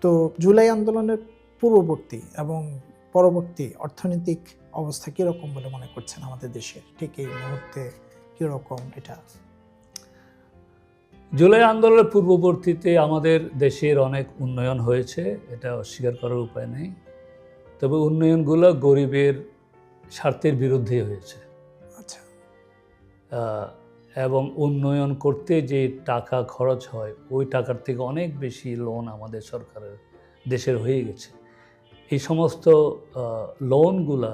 তো জুলাই আন্দোলনের পূর্ববর্তী এবং পরবর্তী অর্থনৈতিক অবস্থা কীরকম বলে মনে করছেন আমাদের দেশে ঠিক এই মুহূর্তে কীরকম? এটা জুলাই আন্দোলনের পূর্ববর্তীতে আমাদের দেশের অনেক উন্নয়ন হয়েছে, এটা অস্বীকার করার উপায় নেই। তবে উন্নয়নগুলো গরিবের স্বার্থের বিরুদ্ধে হয়েছে। আচ্ছা। এবং উন্নয়ন করতে যে টাকা খরচ হয় ওই টাকার থেকে অনেক বেশি লোন আমাদের সরকারের দেশের হয়ে গেছে। এই সমস্ত লোনগুলা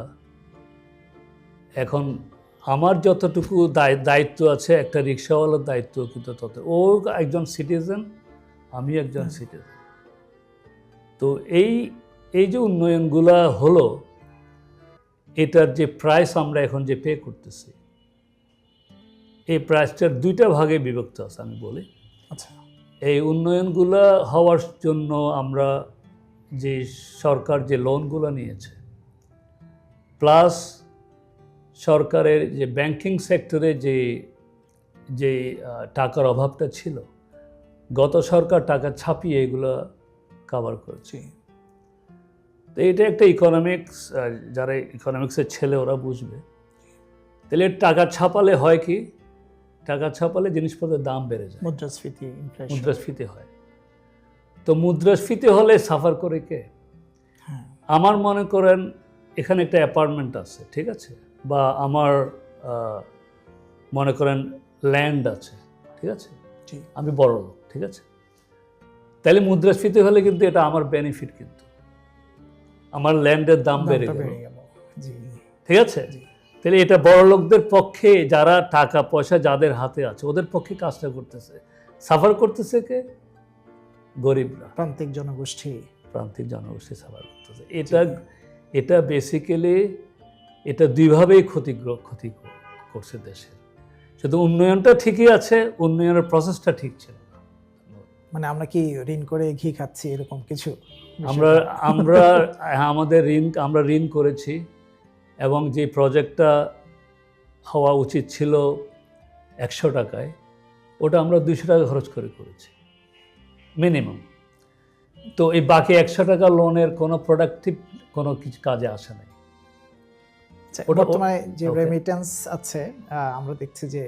এখন আমার যতটুকু দায়িত্ব আছে, একটা রিক্সাওয়ালার দায়িত্ব কিন্তু তত। ও একজন সিটিজেন, আমি একজন সিটিজেন। তো এই যে উন্নয়নগুলা হলো, এটার যে প্রাইস আমরা এখন যে পে করতেছি, এই প্রাইসটার দুইটা ভাগে বিভক্ত আছে আমি বলি। আচ্ছা। এই উন্নয়নগুলা হওয়ার জন্য আমরা যে সরকার যে লোনগুলো নিয়েছে, প্লাস সরকারের যে ব্যাংকিং সেক্টরে যে টাকার অভাবটা ছিল, গত সরকার টাকা ছাপিয়ে এগুলো কভার করেছে। তো এটা একটা ইকোনমিক্স, যারা ইকোনমিক্সের ছেলে ওরা বুঝবে। তাহলে টাকা ছাপালে হয় কি, টাকা ছাপালে জিনিসপত্রের দাম বেড়ে যায়, মুদ্রাস্ফীতি হয়। তো মুদ্রাস্ফীতি হলে সাফার করে কে? আমার মনে করেন এখানে একটা অ্যাপার্টমেন্ট আছে, ঠিক আছে, বা আমার মনে করেন ল্যান্ড আছে, ঠিক আছে, আমি বড় লোক, ঠিক আছে। তাহলে মুদ্রাস্ফীতি হলে কিন্তু এটা আমার বেনিফিট, কিন্তু আমার ল্যান্ডের দাম বেড়ে গেল, ঠিক আছে। তাহলে এটা বড় লোকদের পক্ষে, যারা টাকা পয়সা যাদের হাতে আছে ওদের পক্ষে কাজটা করতেছে। সাফার করতেছে কে? গরিবরা, প্রান্তিক জনগোষ্ঠী সাফার করতেছে। এটা বেসিক্যালি এটা দুইভাবেই ক্ষতি করছে দেশের। শুধু উন্নয়নটা ঠিকই আছে, উন্নয়নের প্রসেসটা ঠিক ছিল না। মানে আমরা কি ঋণ করে ঘি খাচ্ছি এরকম কিছু? আমরা ঋণ করেছি, এবং যে প্রজেক্টটা হওয়া উচিত ছিল 100 টাকায়, ওটা আমরা 200 টাকা খরচ করে করেছি মিনিমাম। তো এই বাকি 100 টাকা লোনের কোনো প্রোডাক্টিভ কোনো কিছু কাজে আসে নাই। বর্তমানে যে রেমিটেন্স আছে, আমরা দেখছি যে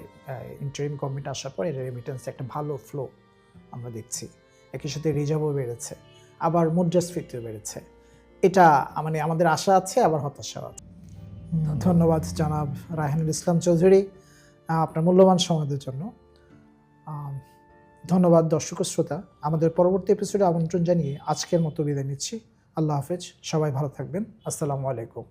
ইন্টারিম গভর্নমেন্ট আসার পর রেমিটেন্স একটা ভালো ফ্লো আমরা দেখছি। একই সাথে রিজার্ভও বেড়েছে, আবার মুদ্রাস্ফীতিও বেড়েছে। এটা মানে আমাদের আশা আছে, আবার হতাশাও আছে। ধন্যবাদ জনাব রায়হানুল ইসলাম চৌধুরী আপনার মূল্যবান সময়ের জন্য। ধন্যবাদ দর্শক শ্রোতা। আমাদের পরবর্তী এপিসোডে আমন্ত্রণ জানিয়ে আজকের মতো বিদায় নিচ্ছি। আল্লাহ হাফেজ, সবাই ভালো থাকবেন। আসসালামু আলাইকুম।